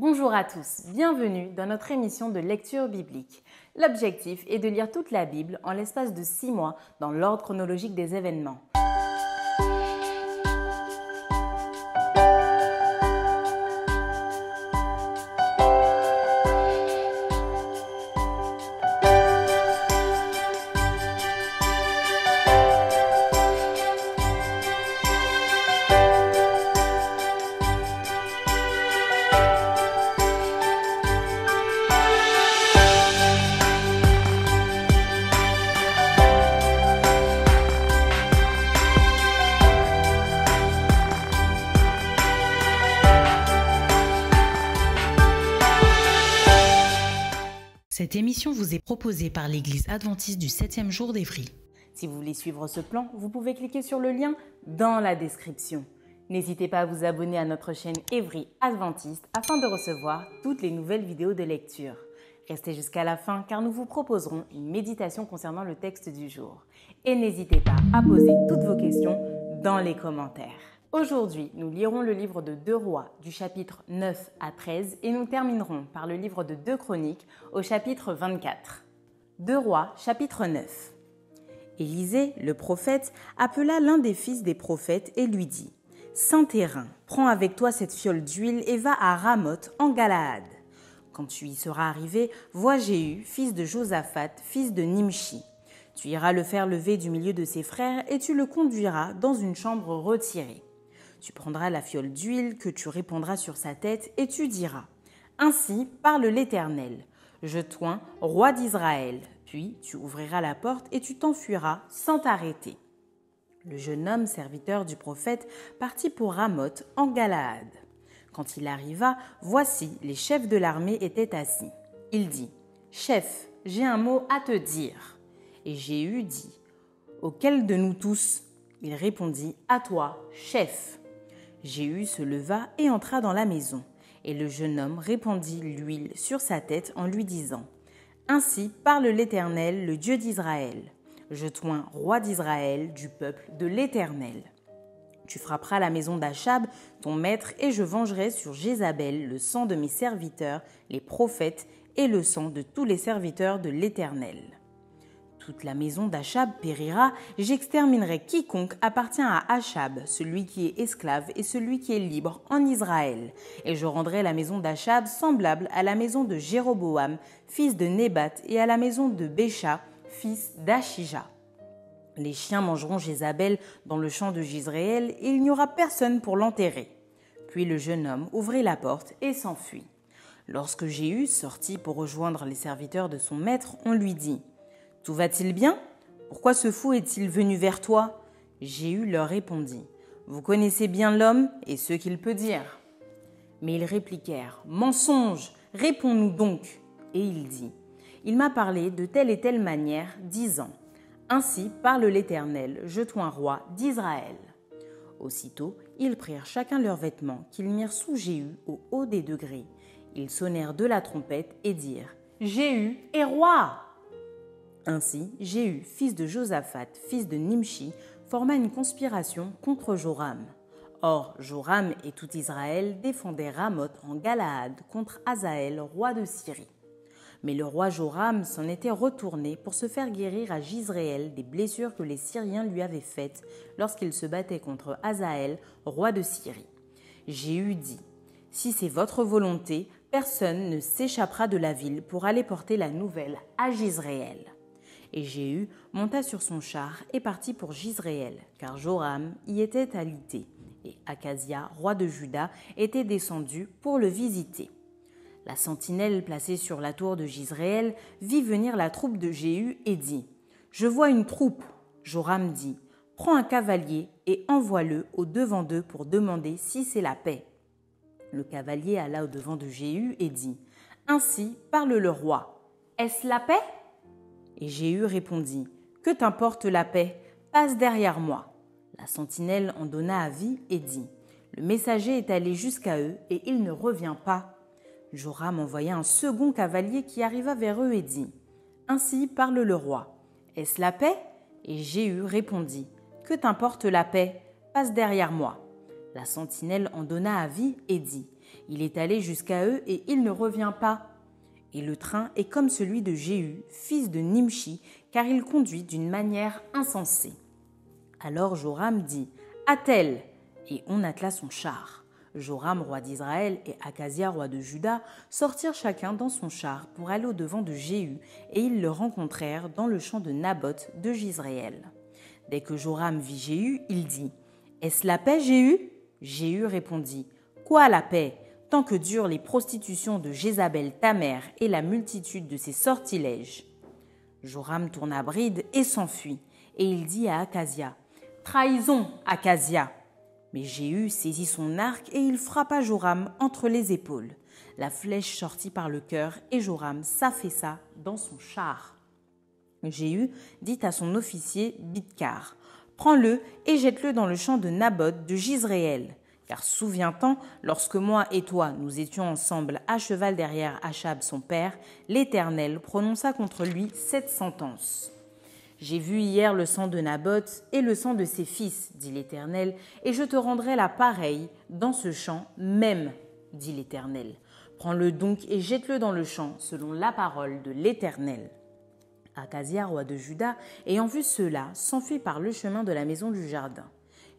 Bonjour à tous, bienvenue dans notre émission de lecture biblique. L'objectif est de lire toute la Bible en l'espace de 6 mois dans l'ordre chronologique des événements. Cette émission vous est proposée par l'Église adventiste du 7e jour d'Évry. Si vous voulez suivre ce plan, vous pouvez cliquer sur le lien dans la description. N'hésitez pas à vous abonner à notre chaîne Évry Adventiste afin de recevoir toutes les nouvelles vidéos de lecture. Restez jusqu'à la fin car nous vous proposerons une méditation concernant le texte du jour. Et n'hésitez pas à poser toutes vos questions dans les commentaires. Aujourd'hui, nous lirons le livre de 2 Rois du chapitre 9 à 13 et nous terminerons par le livre de 2 Chroniques au chapitre 24. 2 Rois, chapitre 9. Élisée, le prophète, appela l'un des fils des prophètes et lui dit « Saint-Hérin, prends avec toi cette fiole d'huile et va à Ramoth en Galaad. Quand tu y seras arrivé, vois Jéhu, fils de Josaphat, fils de Nimshi. Tu iras le faire lever du milieu de ses frères et tu le conduiras dans une chambre retirée. Tu prendras la fiole d'huile que tu répandras sur sa tête et tu diras « Ainsi parle l'Éternel, je t'oins, roi d'Israël. » Puis tu ouvriras la porte et tu t'enfuiras sans t'arrêter. Le jeune homme, serviteur du prophète, partit pour Ramoth en Galaad. Quand il arriva, voici, les chefs de l'armée étaient assis. Il dit « Chef, j'ai un mot à te dire. » Et Jéhu dit « Auquel de nous tous ?» Il répondit « À toi, chef. » Jéhu se leva et entra dans la maison, et le jeune homme répandit l'huile sur sa tête en lui disant « Ainsi parle l'Éternel, le Dieu d'Israël. Je t'oins roi d'Israël, du peuple de l'Éternel. Tu frapperas la maison d'Achab, ton maître, et je vengerai sur Jézabel le sang de mes serviteurs, les prophètes, et le sang de tous les serviteurs de l'Éternel. Toute la maison d'Achab périra, j'exterminerai quiconque appartient à Achab, celui qui est esclave et celui qui est libre en Israël. Et je rendrai la maison d'Achab semblable à la maison de Jéroboam, fils de Nébat, et à la maison de Bécha, fils d'Achija. Les chiens mangeront Jézabel dans le champ de Jizréel, et il n'y aura personne pour l'enterrer. » Puis le jeune homme ouvrit la porte et s'enfuit. Lorsque Jéhu sortit pour rejoindre les serviteurs de son maître, on lui dit « Tout va-t-il bien? Pourquoi ce fou est-il venu vers toi ?» Jéhu leur répondit « Vous connaissez bien l'homme et ce qu'il peut dire. » Mais ils répliquèrent « Mensonge, réponds-nous donc. » Et il dit « Il m'a parlé de telle et telle manière, disant « Ainsi parle l'Éternel, je t'oins roi d'Israël. » Aussitôt, ils prirent chacun leurs vêtements qu'ils mirent sous Jéhu au haut des degrés. Ils sonnèrent de la trompette et dirent « Jéhu est roi !» Ainsi, Jéhu, fils de Josaphat, fils de Nimshi, forma une conspiration contre Joram. Or, Joram et tout Israël défendaient Ramoth en Galaad contre Hazaël, roi de Syrie. Mais le roi Joram s'en était retourné pour se faire guérir à Jizréel des blessures que les Syriens lui avaient faites lorsqu'il se battait contre Hazaël, roi de Syrie. Jéhu dit « Si c'est votre volonté, personne ne s'échappera de la ville pour aller porter la nouvelle à Jizréel. » Et Jéhu monta sur son char et partit pour Jizréel, car Joram y était alité, et Akazia, roi de Juda, était descendu pour le visiter. La sentinelle placée sur la tour de Jizréel vit venir la troupe de Jéhu et dit « Je vois une troupe. » Joram dit « Prends un cavalier et envoie-le au-devant d'eux pour demander si c'est la paix. » Le cavalier alla au-devant de Jéhu et dit « Ainsi parle le roi. Est-ce la paix ?» Et Jéhu répondit « Que t'importe la paix? Passe derrière moi. » La sentinelle en donna avis et dit « Le messager est allé jusqu'à eux et il ne revient pas. » Joram envoya un second cavalier qui arriva vers eux et dit « Ainsi parle le roi. Est-ce la paix ?» Et Jéhu répondit « Que t'importe la paix? Passe derrière moi. » La sentinelle en donna avis et dit Il est allé jusqu'à eux et il ne revient pas. Et le train est comme celui de Jéhu, fils de Nimshi, car il conduit d'une manière insensée. » Alors Joram dit « Attelle !» et on attela son char. Joram, roi d'Israël, et Akazia, roi de Juda, sortirent chacun dans son char pour aller au-devant de Jéhu, et ils le rencontrèrent dans le champ de Naboth de Jizréel. Dès que Joram vit Jéhu, il dit « Est-ce la paix, Jéhu ?» Jéhu répondit « Quoi la paix ? Tant que durent les prostitutions de Jézabel ta mère et la multitude de ses sortilèges. » Joram tourna bride et s'enfuit, et il dit à Akazia « Trahison, Akazia !» Mais Jéhu saisit son arc et il frappa Joram entre les épaules. La flèche sortit par le cœur et Joram s'affaissa dans son char. Jéhu dit à son officier Bidkar « Prends-le et jette-le dans le champ de Naboth de Jizréel. Car souviens-t'en, lorsque moi et toi nous étions ensemble à cheval derrière Achab son père, l'Éternel prononça contre lui cette sentence. J'ai vu hier le sang de Naboth et le sang de ses fils, dit l'Éternel, et je te rendrai la pareille dans ce champ même, dit l'Éternel. Prends-le donc et jette-le dans le champ, selon la parole de l'Éternel. Akazia, roi de Juda, ayant vu cela, s'enfuit par le chemin de la maison du jardin.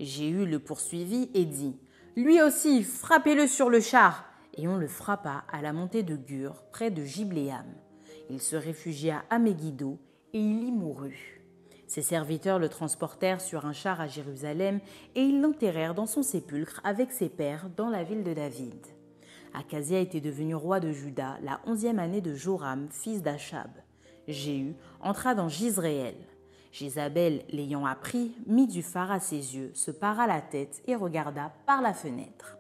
Jéhu le poursuivit et dit « Lui aussi, frappez-le sur le char !» Et on le frappa à la montée de Gur, près de Gibléam. Il se réfugia à Megiddo, et il y mourut. Ses serviteurs le transportèrent sur un char à Jérusalem et ils l'enterrèrent dans son sépulcre avec ses pères dans la ville de David. Akazia était devenu roi de Juda la 11e année de Joram, fils d'Achab. Jéhu entra dans Jizréel. Jézabel, l'ayant appris, mit du fard à ses yeux, se para la tête et regarda par la fenêtre.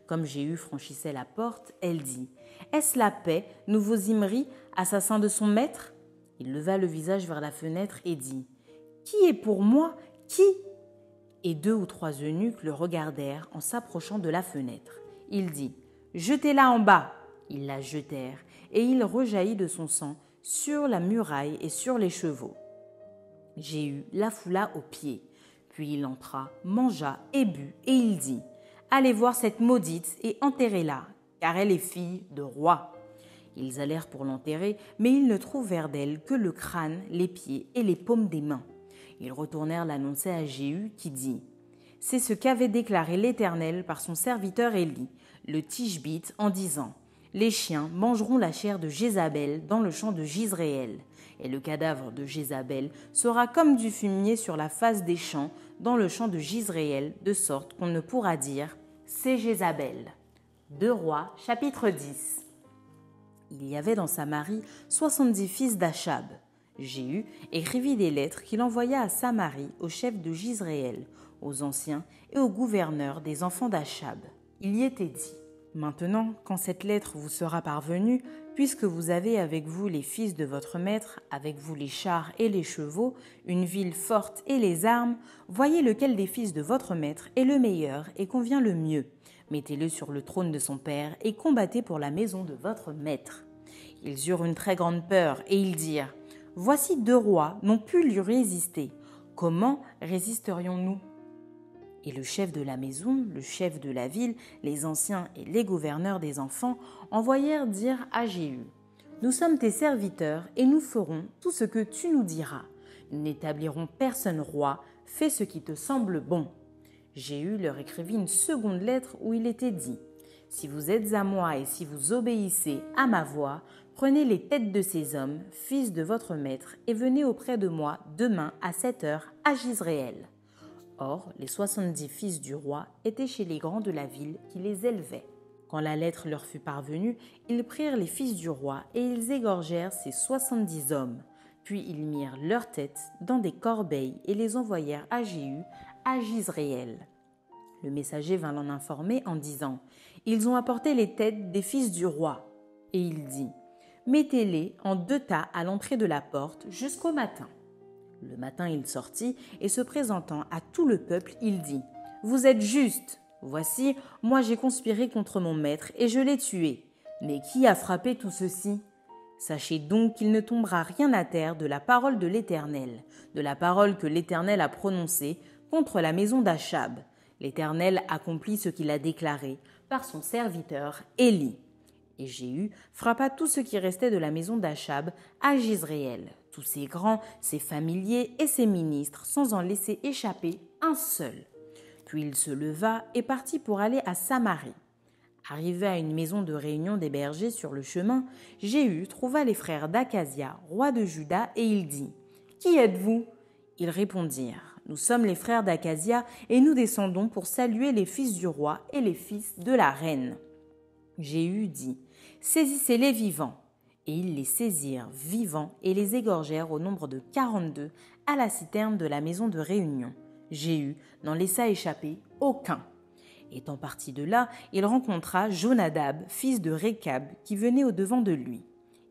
Comme Jéhu franchissait la porte, elle dit « Est-ce la paix, nouveau Zimri, assassin de son maître ?» Il leva le visage vers la fenêtre et dit « Qui est pour moi ? Qui ?» Et 2 ou 3 eunuques le regardèrent en s'approchant de la fenêtre. Il dit « Jetez-la en bas !» Ils la jetèrent, et il rejaillit de son sang sur la muraille et sur les chevaux. Jéhu la foula aux pieds. Puis il entra, mangea et but, et il dit « Allez voir cette maudite et enterrez-la, car elle est fille de roi. » Ils allèrent pour l'enterrer, mais ils ne trouvèrent d'elle que le crâne, les pieds et les paumes des mains. Ils retournèrent l'annoncer à Jéhu qui dit « C'est ce qu'avait déclaré l'Éternel par son serviteur Élie, le Tishbite, en disant « Les chiens mangeront la chair de Jézabel dans le champ de Jizréel, et le cadavre de Jézabel sera comme du fumier sur la face des champs dans le champ de Jizréel, de sorte qu'on ne pourra dire « C'est Jézabel. » 2 Rois, chapitre 10. Il y avait dans Samarie 70 fils d'Achab. Jéhu écrivit des lettres qu'il envoya à Samarie aux chefs de Jizréel, aux anciens et aux gouverneurs des enfants d'Achab. Il y était dit « Maintenant, quand cette lettre vous sera parvenue, puisque vous avez avec vous les fils de votre maître, avec vous les chars et les chevaux, une ville forte et les armes, voyez lequel des fils de votre maître est le meilleur et convient le mieux. Mettez-le sur le trône de son père et combattez pour la maison de votre maître. » Ils eurent une très grande peur et ils dirent « Voici 2 rois n'ont pu lui résister. Comment résisterions-nous » Et le chef de la maison, le chef de la ville, les anciens et les gouverneurs des enfants envoyèrent dire à Jéhu « Nous sommes tes serviteurs et nous ferons tout ce que tu nous diras. Nous n'établirons personne roi, fais ce qui te semble bon. » Jéhu leur écrivit une seconde lettre où il était dit « Si vous êtes à moi et si vous obéissez à ma voix, prenez les têtes de ces hommes, fils de votre maître, et venez auprès de moi demain à 7 heures à Jizréel. » Or, les 70 fils du roi étaient chez les grands de la ville qui les élevaient. Quand la lettre leur fut parvenue, ils prirent les fils du roi et ils égorgèrent ces 70 hommes. Puis ils mirent leurs têtes dans des corbeilles et les envoyèrent à Jéhu, à Jizréel. Le messager vint l'en informer en disant « Ils ont apporté les têtes des fils du roi. » Et il dit « Mettez-les en 2 tas à l'entrée de la porte jusqu'au matin. » Le matin il sortit et se présentant à tout le peuple, il dit « Vous êtes justes. Voici, moi j'ai conspiré contre mon maître et je l'ai tué. Mais qui a frappé tout ceci ? Sachez donc qu'il ne tombera rien à terre de la parole de l'Éternel, de la parole que l'Éternel a prononcée contre la maison d'Achab, L'Éternel accomplit ce qu'il a déclaré par son serviteur Élie. Et Jéhu frappa tout ce qui restait de la maison d'Achab à Jizréel, tous ses grands, ses familiers et ses ministres, sans en laisser échapper un seul. Puis il se leva et partit pour aller à Samarie. Arrivé à une maison de réunion des bergers sur le chemin, Jéhu trouva les frères d'Akazia, roi de Juda, et il dit « Qui êtes-vous » Ils répondirent « Nous sommes les frères d'Akazia et nous descendons pour saluer les fils du roi et les fils de la reine. » Jéhu dit « Saisissez-les vivants. » Et ils les saisirent vivants et les égorgèrent au nombre de 42 à la citerne de la maison de réunion. Jéhu n'en laissa échapper aucun. Étant parti de là, il rencontra Jonadab, fils de Récab, qui venait au-devant de lui.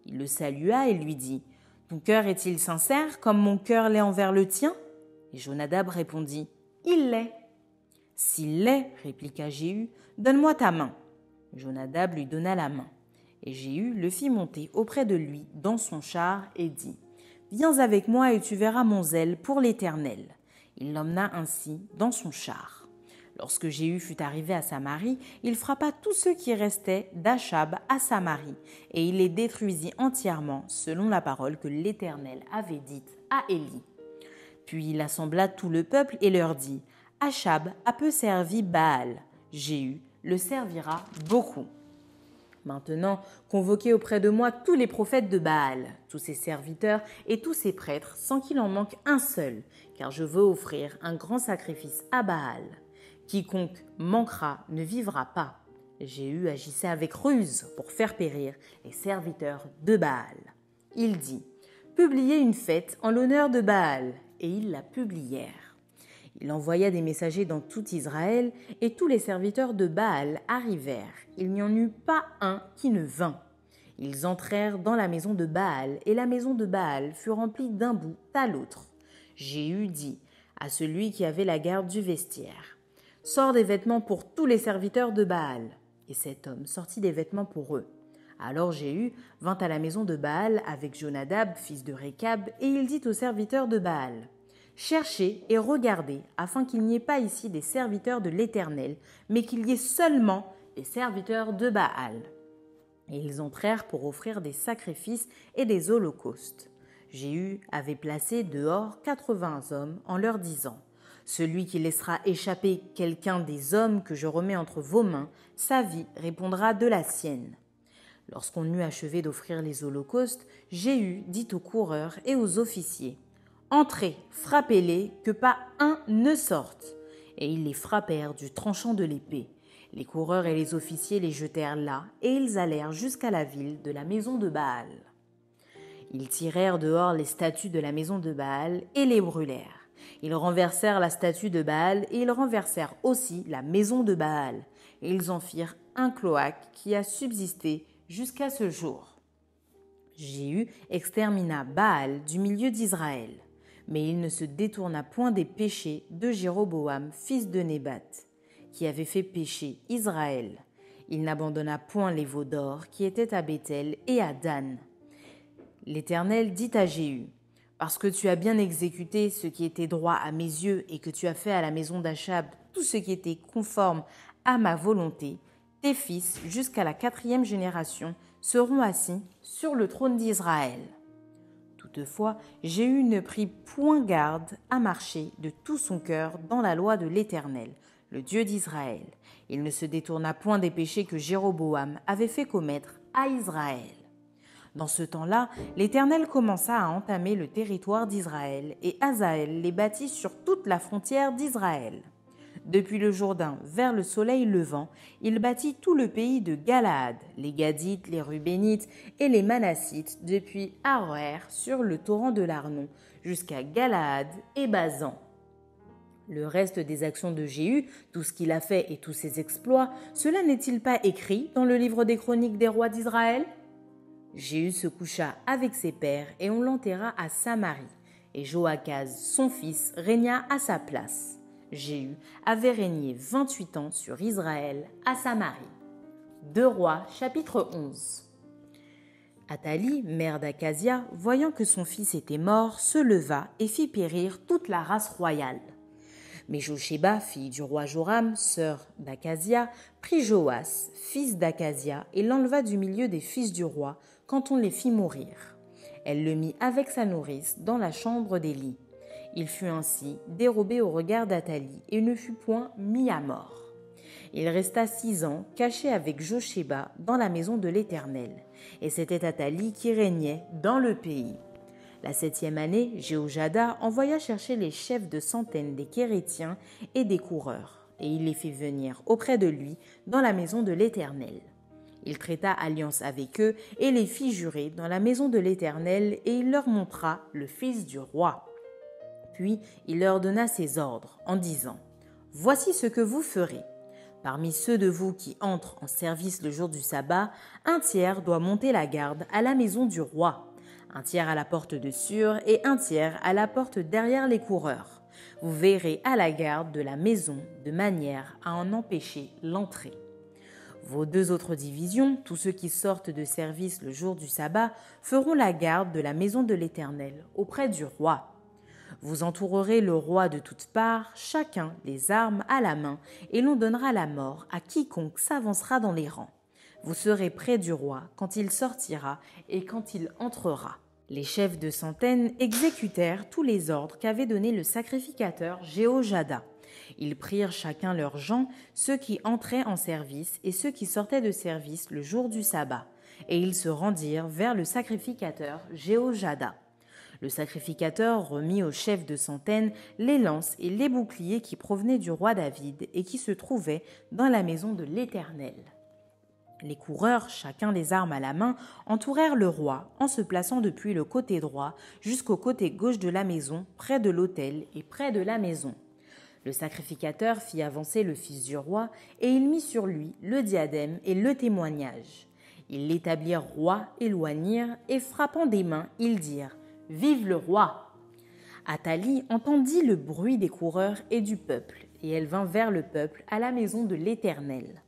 Il le salua et lui dit « Ton cœur est-il sincère comme mon cœur l'est envers le tien ?» Et Jonadab répondit « Il l'est. »« S'il l'est, répliqua Jéhu, donne-moi ta main. » Jonadab lui donna la main. Et Jéhu le fit monter auprès de lui dans son char et dit « Viens avec moi et tu verras mon zèle pour l'Éternel. » Il l'emmena ainsi dans son char. Lorsque Jéhu fut arrivé à Samarie, il frappa tous ceux qui restaient d'Achab à Samarie, et il les détruisit entièrement, selon la parole que l'Éternel avait dite à Élie. Puis il assembla tout le peuple et leur dit « Achab a peu servi Baal, Jéhu le servira beaucoup. Maintenant, convoquez auprès de moi tous les prophètes de Baal, tous ses serviteurs et tous ses prêtres, sans qu'il en manque un seul, car je veux offrir un grand sacrifice à Baal. Quiconque manquera ne vivra pas. » Jéhu agissait avec ruse pour faire périr les serviteurs de Baal. Il dit « Publiez une fête en l'honneur de Baal », et ils la publièrent. Il envoya des messagers dans tout Israël, et tous les serviteurs de Baal arrivèrent. Il n'y en eut pas un qui ne vint. Ils entrèrent dans la maison de Baal, et la maison de Baal fut remplie d'un bout à l'autre. Jéhu dit à celui qui avait la garde du vestiaire « Sors des vêtements pour tous les serviteurs de Baal. » Et cet homme sortit des vêtements pour eux. Alors Jéhu vint à la maison de Baal avec Jonadab, fils de Récab, et il dit aux serviteurs de Baal « Cherchez et regardez, afin qu'il n'y ait pas ici des serviteurs de l'Éternel, mais qu'il y ait seulement des serviteurs de Baal. » Et ils entrèrent pour offrir des sacrifices et des holocaustes. Jéhu avait placé dehors 80 hommes en leur disant « Celui qui laissera échapper quelqu'un des hommes que je remets entre vos mains, sa vie répondra de la sienne. » Lorsqu'on eut achevé d'offrir les holocaustes, Jéhu dit aux coureurs et aux officiers « Entrez, frappez-les, que pas un ne sorte. » Et ils les frappèrent du tranchant de l'épée. Les coureurs et les officiers les jetèrent là, et ils allèrent jusqu'à la ville de la maison de Baal. Ils tirèrent dehors les statues de la maison de Baal et les brûlèrent. Ils renversèrent la statue de Baal et ils renversèrent aussi la maison de Baal. Et ils en firent un cloaque qui a subsisté jusqu'à ce jour. Jéhu extermina Baal du milieu d'Israël. Mais il ne se détourna point des péchés de Jéroboam, fils de Nébat, qui avait fait pécher Israël. Il n'abandonna point les veaux d'or qui étaient à Béthel et à Dan. L'Éternel dit à Jéhu « Parce que tu as bien exécuté ce qui était droit à mes yeux et que tu as fait à la maison d'Achab tout ce qui était conforme à ma volonté, tes fils, jusqu'à la 4e génération, seront assis sur le trône d'Israël. » Toutefois, Jéhu ne prit point garde à marcher de tout son cœur dans la loi de l'Éternel, le Dieu d'Israël. Il ne se détourna point des péchés que Jéroboam avait fait commettre à Israël. Dans ce temps-là, l'Éternel commença à entamer le territoire d'Israël, et Hazaël les bâtit sur toute la frontière d'Israël. Depuis le Jourdain vers le soleil levant, il bâtit tout le pays de Galaad, les Gadites, les Rubénites et les Manassites, depuis Aroër sur le torrent de l'Arnon, jusqu'à Galaad et Basan. Le reste des actions de Jéhu, tout ce qu'il a fait et tous ses exploits, cela n'est-il pas écrit dans le livre des chroniques des rois d'Israël ? Jéhu se coucha avec ses pères et on l'enterra à Samarie, et Joachaz, son fils, régna à sa place. Jéhu avait régné 28 ans sur Israël à Samarie. 2 Rois, chapitre 11. Athalie, mère d'Akazia, voyant que son fils était mort, se leva et fit périr toute la race royale. Mais Josheba, fille du roi Joram, sœur d'Akazia, prit Joas, fils d'Akazia, et l'enleva du milieu des fils du roi quand on les fit mourir. Elle le mit avec sa nourrice dans la chambre d'Élie. Il fut ainsi dérobé au regard d'Athalie et ne fut point mis à mort. Il resta 6 ans caché avec Josheba dans la maison de l'Éternel, et c'était Athalie qui régnait dans le pays. La 7e année, Jéhojada envoya chercher les chefs de centaines des Kérétiens et des coureurs, et il les fit venir auprès de lui dans la maison de l'Éternel. Il traita alliance avec eux et les fit jurer dans la maison de l'Éternel, et il leur montra le fils du roi. Puis il leur donna ses ordres en disant : « Voici ce que vous ferez. Parmi ceux de vous qui entrent en service le jour du sabbat, un tiers doit monter la garde à la maison du roi, un tiers à la porte de Sûr et un tiers à la porte derrière les coureurs. Vous veillerez à la garde de la maison de manière à en empêcher l'entrée. Vos 2 autres divisions, tous ceux qui sortent de service le jour du sabbat, feront la garde de la maison de l'Éternel auprès du roi. Vous entourerez le roi de toutes parts, chacun les armes à la main, et l'on donnera la mort à quiconque s'avancera dans les rangs. Vous serez près du roi quand il sortira et quand il entrera. » Les chefs de centaines exécutèrent tous les ordres qu'avait donnés le sacrificateur Jéhojada. Ils prirent chacun leurs gens, ceux qui entraient en service et ceux qui sortaient de service le jour du sabbat, et ils se rendirent vers le sacrificateur Jéhojada. Le sacrificateur remit aux chefs de centaines les lances et les boucliers qui provenaient du roi David et qui se trouvaient dans la maison de l'Éternel. Les coureurs, chacun les armes à la main, entourèrent le roi en se plaçant depuis le côté droit jusqu'au côté gauche de la maison, près de l'autel et près de la maison. Le sacrificateur fit avancer le fils du roi et il mit sur lui le diadème et le témoignage. Ils l'établirent roi et loignirent et frappant des mains, ils dirent : « Vive le roi !» Athalie entendit le bruit des coureurs et du peuple, et elle vint vers le peuple à la maison de l'Éternel.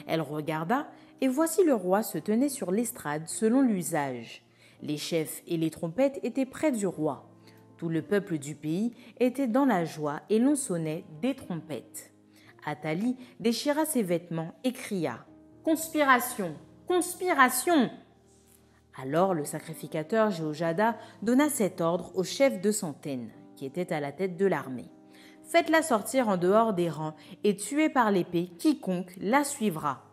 Elle regarda, et voici le roi se tenait sur l'estrade selon l'usage. Les chefs et les trompettes étaient près du roi. Tout le peuple du pays était dans la joie et l'on sonnait des trompettes. Athalie déchira ses vêtements et cria : « Conspiration ! Conspiration !» Alors le sacrificateur Jéhojada donna cet ordre aux chefs de centaines, qui étaient à la tête de l'armée. « Faites-la sortir en dehors des rangs et tuez par l'épée quiconque la suivra. »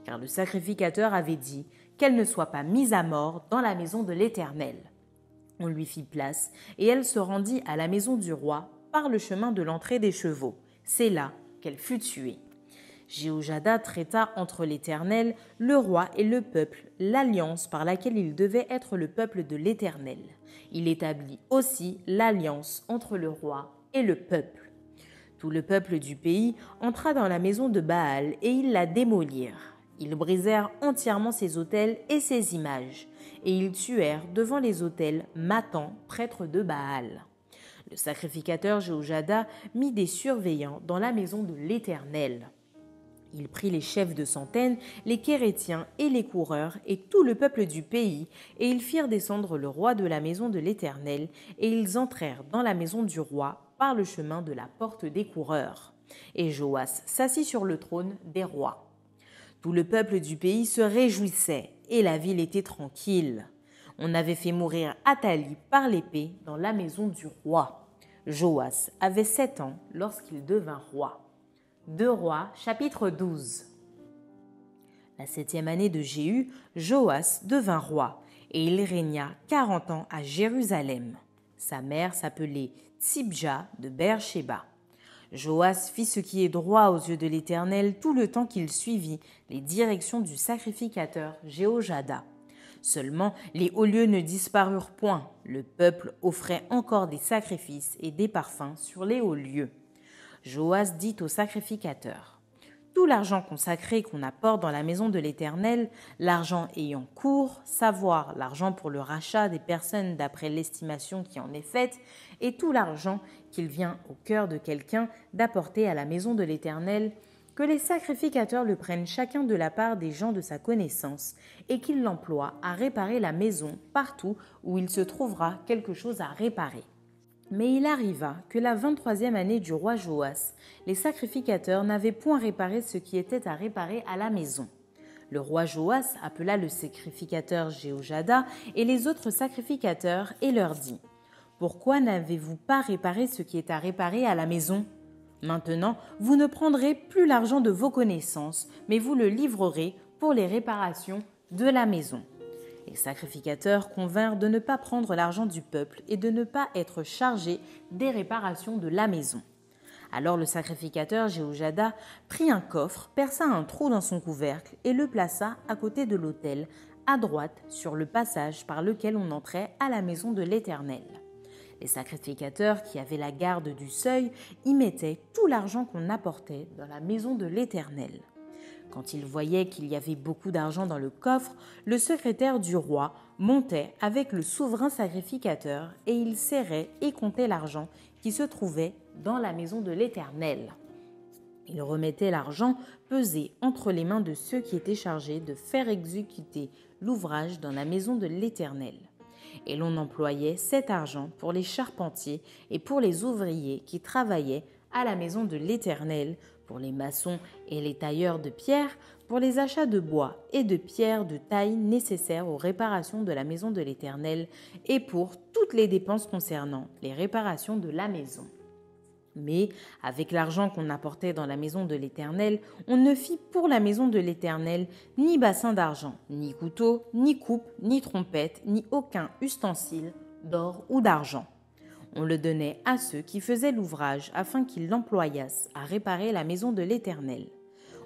Car le sacrificateur avait dit qu'elle ne soit pas mise à mort dans la maison de l'Éternel. On lui fit place et elle se rendit à la maison du roi par le chemin de l'entrée des chevaux. C'est là qu'elle fut tuée. Jéhojada traita entre l'Éternel, le roi et le peuple l'alliance par laquelle il devait être le peuple de l'Éternel. Il établit aussi l'alliance entre le roi et le peuple. Tout le peuple du pays entra dans la maison de Baal et ils la démolirent. Ils brisèrent entièrement ses autels et ses images, et ils tuèrent devant les autels Mathan, prêtre de Baal. Le sacrificateur Jéhojada mit des surveillants dans la maison de l'Éternel. Il prit les chefs de centaines, les Kérétiens et les coureurs et tout le peuple du pays, et ils firent descendre le roi de la maison de l'Éternel, et ils entrèrent dans la maison du roi par le chemin de la porte des coureurs. Et Joas s'assit sur le trône des rois. Tout le peuple du pays se réjouissait, et la ville était tranquille. On avait fait mourir Athalie par l'épée dans la maison du roi. Joas avait 7 ans lorsqu'il devint roi. 2 Rois, chapitre 12. La 7e année de Jéhu, Joas devint roi, et il régna 40 ans à Jérusalem. Sa mère s'appelait Tsibja de Beer-Shéba. Joas fit ce qui est droit aux yeux de l'Éternel tout le temps qu'il suivit les directions du sacrificateur Jéhojada. Seulement, les hauts lieux ne disparurent point. Le peuple offrait encore des sacrifices et des parfums sur les hauts lieux. Joas dit au sacrificateur : « Tout l'argent consacré qu'on apporte dans la maison de l'Éternel, l'argent ayant cours, savoir l'argent pour le rachat des personnes d'après l'estimation qui en est faite, et tout l'argent qu'il vient au cœur de quelqu'un d'apporter à la maison de l'Éternel, que les sacrificateurs le prennent chacun de la part des gens de sa connaissance, et qu'ils l'emploient à réparer la maison partout où il se trouvera quelque chose à réparer. Mais il arriva que la 23e année du roi Joas, les sacrificateurs n'avaient point réparé ce qui était à réparer à la maison. Le roi Joas appela le sacrificateur Jéhojada et les autres sacrificateurs et leur dit : « Pourquoi n'avez-vous pas réparé ce qui est à réparer à la maison ? Maintenant, vous ne prendrez plus l'argent de vos connaissances, mais vous le livrerez pour les réparations de la maison. » Les sacrificateurs convinrent de ne pas prendre l'argent du peuple et de ne pas être chargés des réparations de la maison. Alors le sacrificateur Jéhojada prit un coffre, perça un trou dans son couvercle et le plaça à côté de l'autel, à droite sur le passage par lequel on entrait à la maison de l'Éternel. Les sacrificateurs qui avaient la garde du seuil y mettaient tout l'argent qu'on apportait dans la maison de l'Éternel. Quand il voyait qu'il y avait beaucoup d'argent dans le coffre, le secrétaire du roi montait avec le souverain sacrificateur et il serrait et comptait l'argent qui se trouvait dans la maison de l'Éternel. Il remettait l'argent pesé entre les mains de ceux qui étaient chargés de faire exécuter l'ouvrage dans la maison de l'Éternel. Et l'on employait cet argent pour les charpentiers et pour les ouvriers qui travaillaient à la maison de l'Éternel, pour les maçons et les tailleurs de pierre, pour les achats de bois et de pierre de taille nécessaires aux réparations de la maison de l'Éternel et pour toutes les dépenses concernant les réparations de la maison. Mais avec l'argent qu'on apportait dans la maison de l'Éternel, on ne fit pour la maison de l'Éternel ni bassin d'argent, ni couteau, ni coupe, ni trompette, ni aucun ustensile d'or ou d'argent. On le donnait à ceux qui faisaient l'ouvrage afin qu'ils l'employassent à réparer la maison de l'Éternel.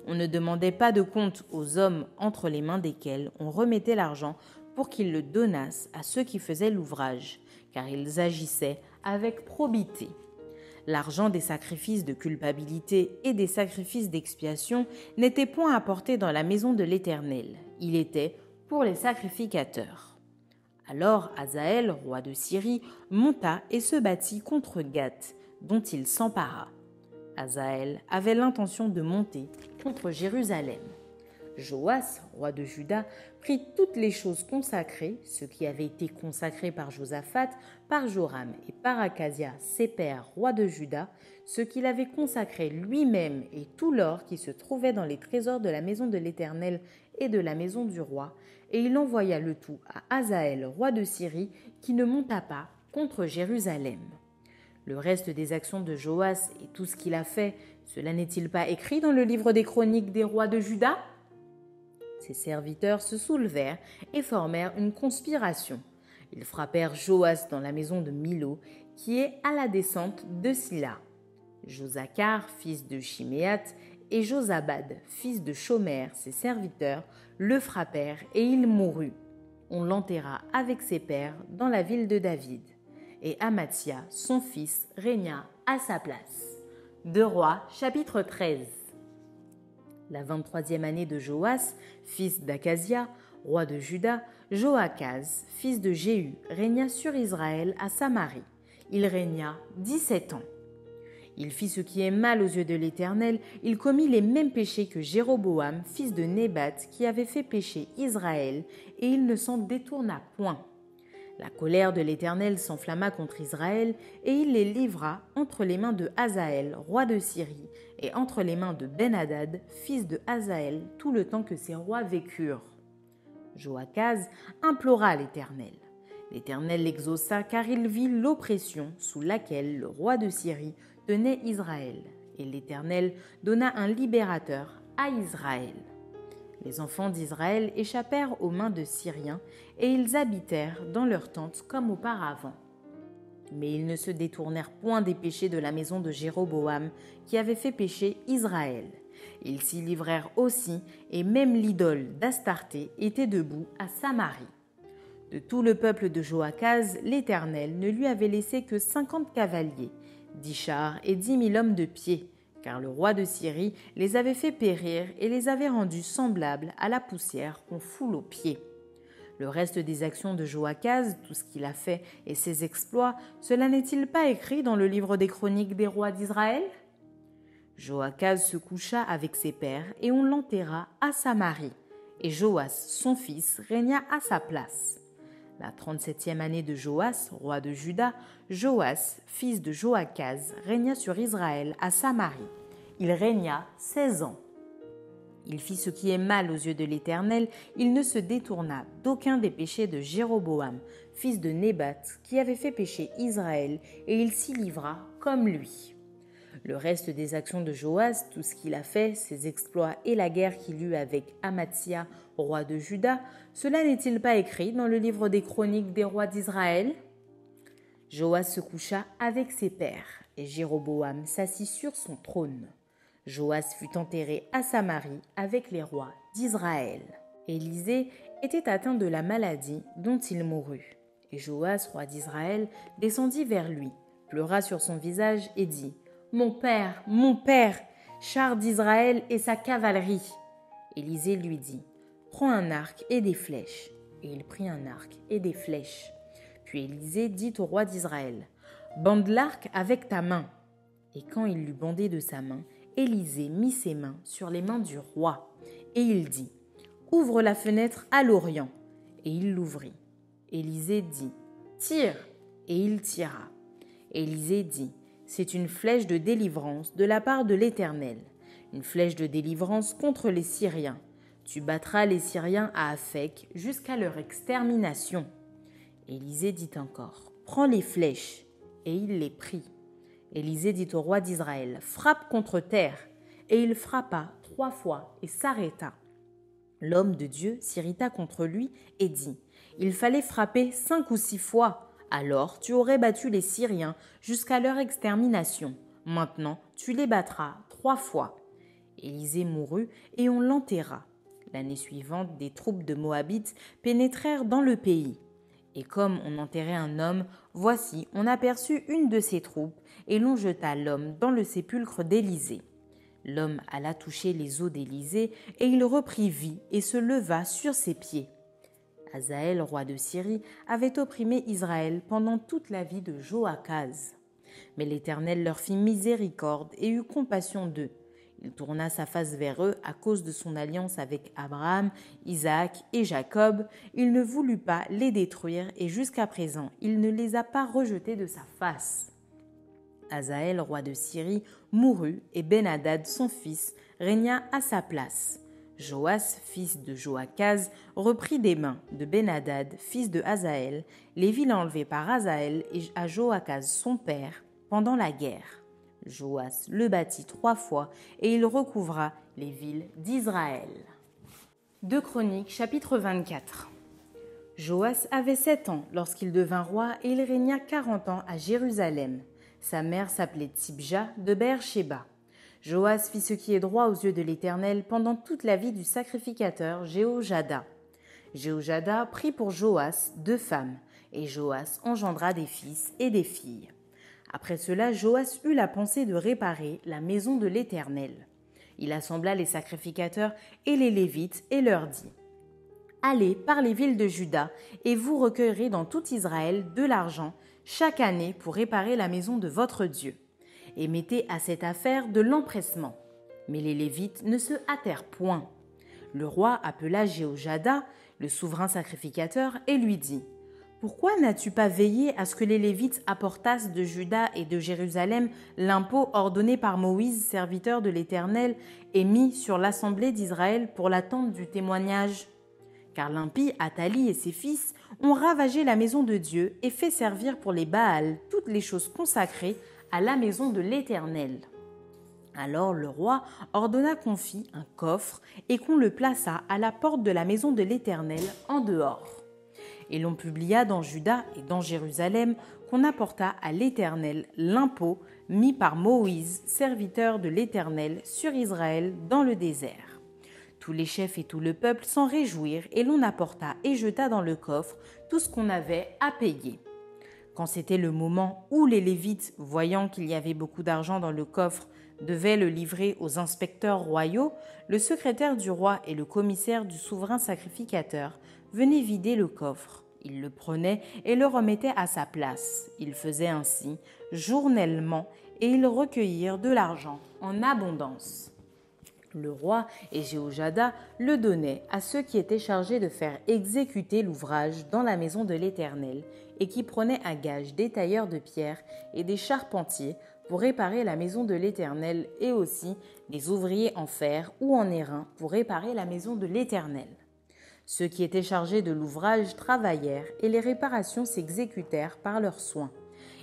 On ne demandait pas de compte aux hommes entre les mains desquels on remettait l'argent pour qu'ils le donnassent à ceux qui faisaient l'ouvrage, car ils agissaient avec probité. L'argent des sacrifices de culpabilité et des sacrifices d'expiation n'était point apporté dans la maison de l'Éternel. Il était pour les sacrificateurs. Alors Hazaël, roi de Syrie, monta et se battit contre Gath, dont il s'empara. Hazaël avait l'intention de monter contre Jérusalem. Joas, roi de Juda, prit toutes les choses consacrées, ce qui avait été consacré par Josaphat, par Joram et par Acasia, ses pères, rois de Juda, ce qu'il avait consacré lui-même et tout l'or qui se trouvait dans les trésors de la maison de l'Éternel et de la maison du roi, et il envoya le tout à Hazaël, roi de Syrie, qui ne monta pas contre Jérusalem. Le reste des actions de Joas et tout ce qu'il a fait, cela n'est-il pas écrit dans le livre des chroniques des rois de Juda ? Ses serviteurs se soulevèrent et formèrent une conspiration. Ils frappèrent Joas dans la maison de Milo, qui est à la descente de Silla. Josacar, fils de Chiméat, et Josabad, fils de Shomer, ses serviteurs, le frappèrent et il mourut. On l'enterra avec ses pères dans la ville de David. Et Amathia, son fils, régna à sa place. 2 Rois, chapitre 13. La 23e année de Joas, fils d'Acasia, roi de Juda, Joachaz, fils de Jéhu, régna sur Israël à Samarie. Il régna 17 ans. Il fit ce qui est mal aux yeux de l'Éternel, il commit les mêmes péchés que Jéroboam, fils de Nébat, qui avait fait pécher Israël, et il ne s'en détourna point. La colère de l'Éternel s'enflamma contre Israël, et il les livra entre les mains de Hazaël, roi de Syrie, et entre les mains de Ben-Hadad, fils de Hazaël, tout le temps que ces rois vécurent. Joachaz implora l'Éternel. L'Éternel l'exauça, car il vit l'oppression sous laquelle le roi de Syrie tenait Israël, et l'Éternel donna un libérateur à Israël. Les enfants d'Israël échappèrent aux mains de Syriens, et ils habitèrent dans leurs tentes comme auparavant. Mais ils ne se détournèrent point des péchés de la maison de Jéroboam, qui avait fait pécher Israël. Ils s'y livrèrent aussi, et même l'idole d'Astarté était debout à Samarie. De tout le peuple de Joachaz, l'Éternel ne lui avait laissé que 50 cavaliers, 10 chars et 10 000 hommes de pied, car le roi de Syrie les avait fait périr et les avait rendus semblables à la poussière qu'on foule aux pieds. Le reste des actions de Joachaz, tout ce qu'il a fait et ses exploits, cela n'est-il pas écrit dans le livre des chroniques des rois d'Israël ? Joachaz se coucha avec ses pères et on l'enterra à Samarie, et Joas, son fils, régna à sa place. La 37e année de Joas, roi de Juda, Joas, fils de Joachaz, régna sur Israël à Samarie. Il régna 16 ans. Il fit ce qui est mal aux yeux de l'Éternel, il ne se détourna d'aucun des péchés de Jéroboam, fils de Nébat, qui avait fait pécher Israël, et il s'y livra comme lui. Le reste des actions de Joas, tout ce qu'il a fait, ses exploits et la guerre qu'il eut avec Amatsia, roi de Juda, cela n'est-il pas écrit dans le livre des chroniques des rois d'Israël? Joas se coucha avec ses pères, et Jéroboam s'assit sur son trône. Joas fut enterré à Samarie avec les rois d'Israël. Élisée était atteint de la maladie dont il mourut. Et Joas, roi d'Israël, descendit vers lui, pleura sur son visage et dit « Mon père, char d'Israël et sa cavalerie !» Élisée lui dit « Prends un arc et des flèches. » Et il prit un arc et des flèches. Puis Élisée dit au roi d'Israël « Bande l'arc avec ta main. » Et quand il l'eut bandé de sa main, Élisée mit ses mains sur les mains du roi, et il dit « Ouvre la fenêtre à l'Orient. » Et il l'ouvrit. Élisée dit « Tire !» Et il tira. Élisée dit « C'est une flèche de délivrance de la part de l'Éternel, une flèche de délivrance contre les Syriens. Tu battras les Syriens à Aphek jusqu'à leur extermination. » Élisée dit encore « Prends les flèches. » Et il les prit. Élisée dit au roi d'Israël « Frappe contre terre. » Et il frappa 3 fois et s'arrêta. L'homme de Dieu s'irrita contre lui et dit « Il fallait frapper 5 ou 6 fois. Alors tu aurais battu les Syriens jusqu'à leur extermination. Maintenant tu les battras 3 fois. » Élisée mourut et on l'enterra. L'année suivante, des troupes de Moabites pénétrèrent dans le pays. Et comme on enterrait un homme, voici, on aperçut une de ces troupes, et l'on jeta l'homme dans le sépulcre d'Élisée. L'homme alla toucher les os d'Élisée, et il reprit vie et se leva sur ses pieds. Hazaël, roi de Syrie, avait opprimé Israël pendant toute la vie de Joachaz. Mais l'Éternel leur fit miséricorde et eut compassion d'eux. Il tourna sa face vers eux à cause de son alliance avec Abraham, Isaac et Jacob. Il ne voulut pas les détruire et jusqu'à présent, il ne les a pas rejetés de sa face. Hazaël, roi de Syrie, mourut et Ben-Hadad, son fils, régna à sa place. Joas, fils de Joachaz, reprit des mains de Ben-Hadad, fils de Hazaël, les villes enlevées par Hazaël et à Joachaz, son père, pendant la guerre. Joas le bâtit 3 fois et il recouvra les villes d'Israël. 2 Chroniques, chapitre 24. Joas avait 7 ans lorsqu'il devint roi et il régna 40 ans à Jérusalem. Sa mère s'appelait Tibja de Beer-Shéba. Joas fit ce qui est droit aux yeux de l'Éternel pendant toute la vie du sacrificateur Jéhojada. Jéhojada prit pour Joas 2 femmes, et Joas engendra des fils et des filles. Après cela, Joas eut la pensée de réparer la maison de l'Éternel. Il assembla les sacrificateurs et les Lévites et leur dit « Allez par les villes de Juda et vous recueillerez dans tout Israël de l'argent chaque année pour réparer la maison de votre Dieu. Et mettez à cette affaire de l'empressement. » Mais les Lévites ne se hâtèrent point. Le roi appela Jéhojada, le souverain sacrificateur, et lui dit « Pourquoi n'as-tu pas veillé à ce que les Lévites apportassent de Juda et de Jérusalem l'impôt ordonné par Moïse, serviteur de l'Éternel, et mis sur l'assemblée d'Israël pour l'attente du témoignage ? Car l'impie Athalie et ses fils ont ravagé la maison de Dieu et fait servir pour les Baals toutes les choses consacrées à la maison de l'Éternel. » Alors le roi ordonna qu'on fît un coffre et qu'on le plaça à la porte de la maison de l'Éternel en dehors. Et l'on publia dans Juda et dans Jérusalem qu'on apporta à l'Éternel l'impôt mis par Moïse, serviteur de l'Éternel, sur Israël dans le désert. Tous les chefs et tout le peuple s'en réjouirent et l'on apporta et jeta dans le coffre tout ce qu'on avait à payer. Quand c'était le moment où les Lévites, voyant qu'il y avait beaucoup d'argent dans le coffre, devaient le livrer aux inspecteurs royaux, le secrétaire du roi et le commissaire du souverain sacrificateur venaient vider le coffre. Ils le prenaient et le remettaient à sa place. Ils faisaient ainsi journellement et ils recueillirent de l'argent en abondance. Le roi et Jéhojada le donnaient à ceux qui étaient chargés de faire exécuter l'ouvrage dans la maison de l'Éternel et qui prenaient un gage des tailleurs de pierre et des charpentiers pour réparer la maison de l'Éternel et aussi des ouvriers en fer ou en airain pour réparer la maison de l'Éternel. Ceux qui étaient chargés de l'ouvrage travaillèrent et les réparations s'exécutèrent par leurs soins.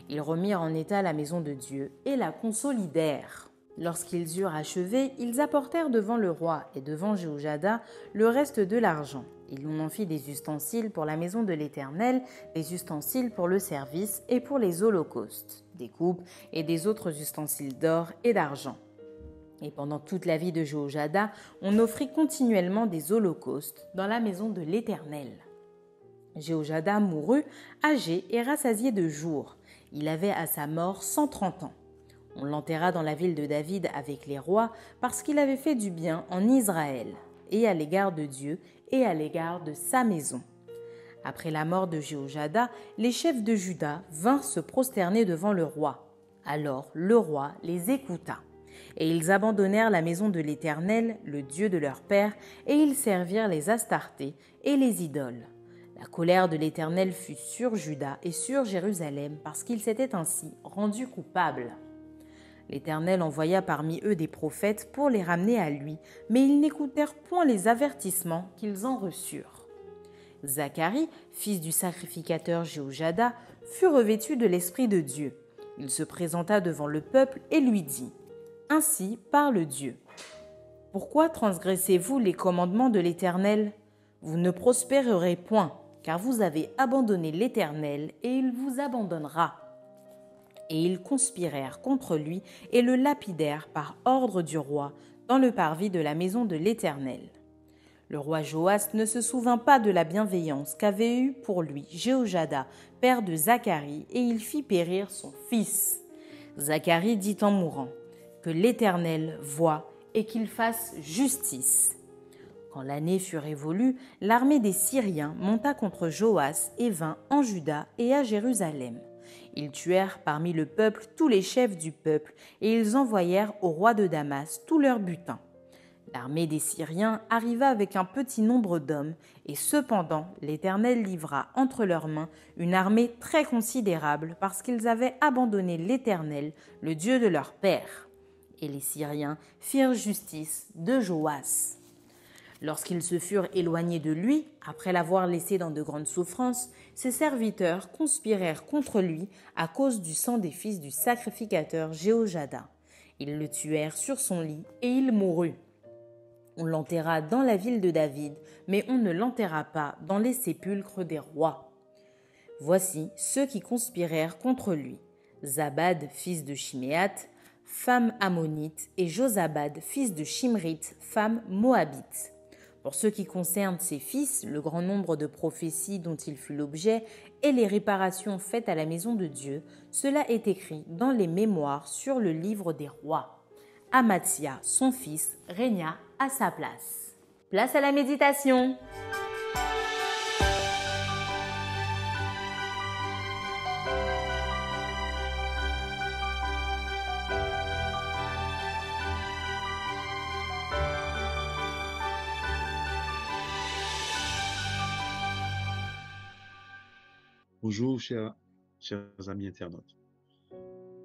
Ils remirent en état la maison de Dieu et la consolidèrent. Lorsqu'ils eurent achevé, ils apportèrent devant le roi et devant Jéhojada le reste de l'argent. Il en fit des ustensiles pour la maison de l'Éternel, des ustensiles pour le service et pour les holocaustes, des coupes et des autres ustensiles d'or et d'argent. Et pendant toute la vie de Jéhojada, on offrit continuellement des holocaustes dans la maison de l'Éternel. Jéhojada mourut, âgé et rassasié de jours. Il avait à sa mort 130 ans. On l'enterra dans la ville de David avec les rois parce qu'il avait fait du bien en Israël, et à l'égard de Dieu et à l'égard de sa maison. Après la mort de Jéhojada, les chefs de Juda vinrent se prosterner devant le roi. Alors le roi les écouta. Et ils abandonnèrent la maison de l'Éternel, le Dieu de leur père, et ils servirent les Astartés et les idoles. La colère de l'Éternel fut sur Juda et sur Jérusalem parce qu'ils s'étaient ainsi rendus coupables. L'Éternel envoya parmi eux des prophètes pour les ramener à lui, mais ils n'écoutèrent point les avertissements qu'ils en reçurent. Zacharie, fils du sacrificateur Jéhojada, fut revêtu de l'Esprit de Dieu. Il se présenta devant le peuple et lui dit : « Ainsi parle Dieu. Pourquoi transgressez-vous les commandements de l'Éternel ? Vous ne prospérerez point, car vous avez abandonné l'Éternel et il vous abandonnera. » Et ils conspirèrent contre lui et le lapidèrent par ordre du roi dans le parvis de la maison de l'Éternel. Le roi Joas ne se souvint pas de la bienveillance qu'avait eue pour lui Jéhojada, père de Zacharie, et il fit périr son fils. Zacharie dit en mourant : « Que l'Éternel voie et qu'il fasse justice. » Quand l'année fut révolue, l'armée des Syriens monta contre Joas et vint en Juda et à Jérusalem. Ils tuèrent parmi le peuple tous les chefs du peuple et ils envoyèrent au roi de Damas tout leur butin. L'armée des Syriens arriva avec un petit nombre d'hommes et cependant l'Éternel livra entre leurs mains une armée très considérable parce qu'ils avaient abandonné l'Éternel, le Dieu de leur père. Et les Syriens firent justice de Joas. Lorsqu'ils se furent éloignés de lui, après l'avoir laissé dans de grandes souffrances, ses serviteurs conspirèrent contre lui à cause du sang des fils du sacrificateur Jéhojada. Ils le tuèrent sur son lit et il mourut. On l'enterra dans la ville de David, mais on ne l'enterra pas dans les sépulcres des rois. Voici ceux qui conspirèrent contre lui : Zabad, fils de Shiméath, femme ammonite, et Josabad, fils de Shimrith, femme moabite. Pour ce qui concerne ses fils, le grand nombre de prophéties dont il fut l'objet et les réparations faites à la maison de Dieu, cela est écrit dans les mémoires sur le livre des rois. Amathia, son fils, régna à sa place. Place à la méditation. Bonjour, chers amis internautes.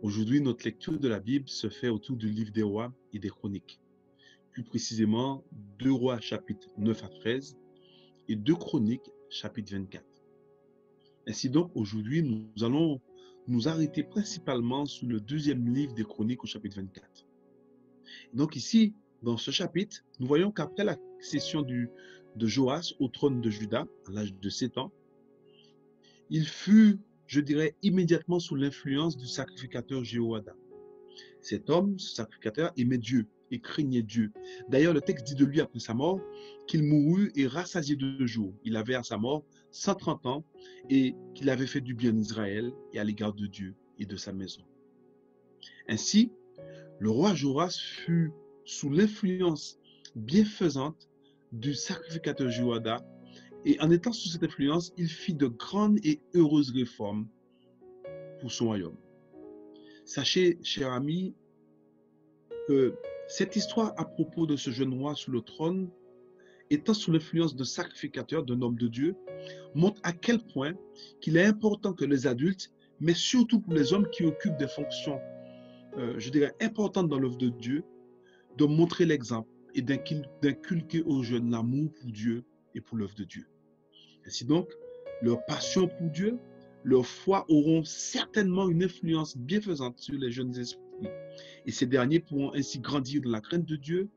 Aujourd'hui, notre lecture de la Bible se fait autour du livre des rois et des chroniques. Plus précisément, 2 rois chapitres 9 à 13 et 2 chroniques chapitre 24. Ainsi donc, aujourd'hui, nous allons nous arrêter principalement sur le 2e livre des chroniques au chapitre 24. Donc ici, dans ce chapitre, nous voyons qu'après la accession de Joas au trône de Juda, à l'âge de 7 ans, il fut, je dirais, immédiatement sous l'influence du sacrificateur Jéhoïada. Cet homme, ce sacrificateur, aimait Dieu et craignait Dieu. D'ailleurs, le texte dit de lui après sa mort qu'il mourut et rassasié de jours. Il avait à sa mort 130 ans et qu'il avait fait du bien en Israël et à l'égard de Dieu et de sa maison. Ainsi, le roi Joas fut sous l'influence bienfaisante du sacrificateur Jéhoïada. Et en étant sous cette influence, il fit de grandes et heureuses réformes pour son royaume. Sachez, chers amis, que Cette histoire à propos de ce jeune roi sous le trône, étant sous l'influence de sacrificateur, d'un homme de Dieu, montre à quel point qu'il est important que les adultes, mais surtout pour les hommes qui occupent des fonctions, je dirais, importantes dans l'œuvre de Dieu, de montrer l'exemple et d'inculquer aux jeunes l'amour pour Dieu et pour l'œuvre de Dieu. Ainsi donc, leur passion pour Dieu, leur foi auront certainement une influence bienfaisante sur les jeunes esprits. Et ces derniers pourront ainsi grandir dans la crainte de Dieu,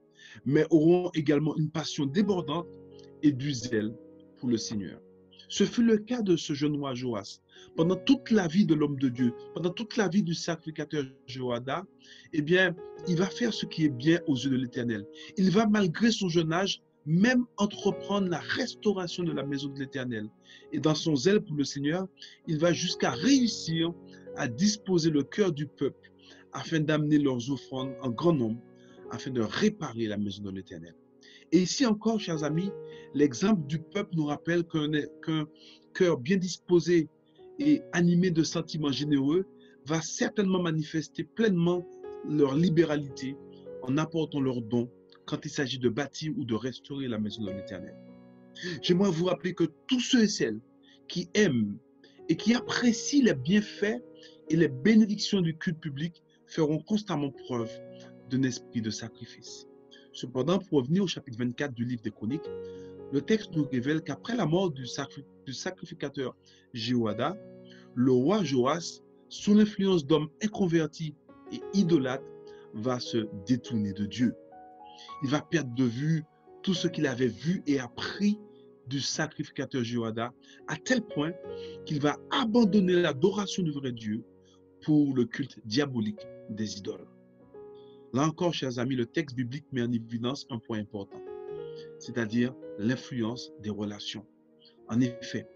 mais auront également une passion débordante et du zèle pour le Seigneur. Ce fut le cas de ce jeune roi Joas. Pendant toute la vie de l'homme de Dieu, pendant toute la vie du sacrificateur Joada, eh bien, il va faire ce qui est bien aux yeux de l'Éternel. Il va, malgré son jeune âge, même entreprendre la restauration de la maison de l'Éternel. Et dans son zèle pour le Seigneur, il va jusqu'à réussir à disposer le cœur du peuple afin d'amener leurs offrandes en grand nombre, afin de réparer la maison de l'Éternel. Et ici encore, chers amis, l'exemple du peuple nous rappelle qu'un cœur bien disposé et animé de sentiments généreux va certainement manifester pleinement leur libéralité en apportant leurs dons quand il s'agit de bâtir ou de restaurer la maison de l'Éternel. J'aimerais vous rappeler que tous ceux et celles qui aiment et qui apprécient les bienfaits et les bénédictions du culte public feront constamment preuve d'un esprit de sacrifice. Cependant, pour revenir au chapitre 24 du livre des Chroniques, le texte nous révèle qu'après la mort du sacrificateur Jéhoada, le roi Joas, sous l'influence d'hommes inconvertis et idolâtres, va se détourner de Dieu. Il va perdre de vue tout ce qu'il avait vu et appris du sacrificateur Jéhoada, à tel point qu'il va abandonner l'adoration du vrai Dieu pour le culte diabolique des idoles. Là encore, chers amis, le texte biblique met en évidence un point important, c'est-à-dire l'influence des relations. En effet,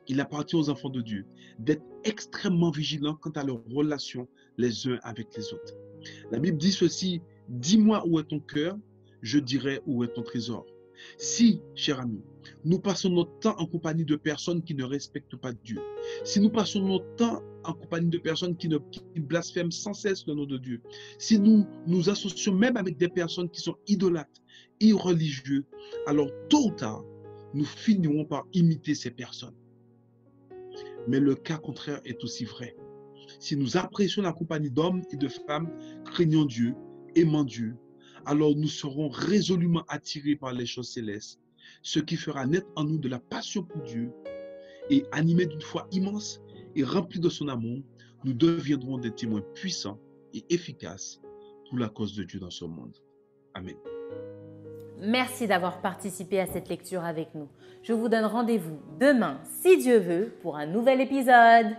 il appartient aux enfants de Dieu d'être extrêmement vigilants quant à leurs relations les uns avec les autres. La Bible dit ceci: « Dis-moi où est ton cœur, je dirai où est ton trésor. » Si, cher ami, nous passons notre temps en compagnie de personnes qui ne respectent pas Dieu, si nous passons notre temps en compagnie de personnes qui blasphèment sans cesse le nom de Dieu, si nous nous associons même avec des personnes qui sont idolâtres, irreligieux, alors tôt ou tard, nous finirons par imiter ces personnes. Mais le cas contraire est aussi vrai. Si nous apprécions la compagnie d'hommes et de femmes craignant Dieu, aimant Dieu, alors nous serons résolument attirés par les choses célestes, ce qui fera naître en nous de la passion pour Dieu, et animés d'une foi immense et remplis de son amour, nous deviendrons des témoins puissants et efficaces pour la cause de Dieu dans ce monde. Amen. Merci d'avoir participé à cette lecture avec nous. Je vous donne rendez-vous demain, si Dieu veut, pour un nouvel épisode.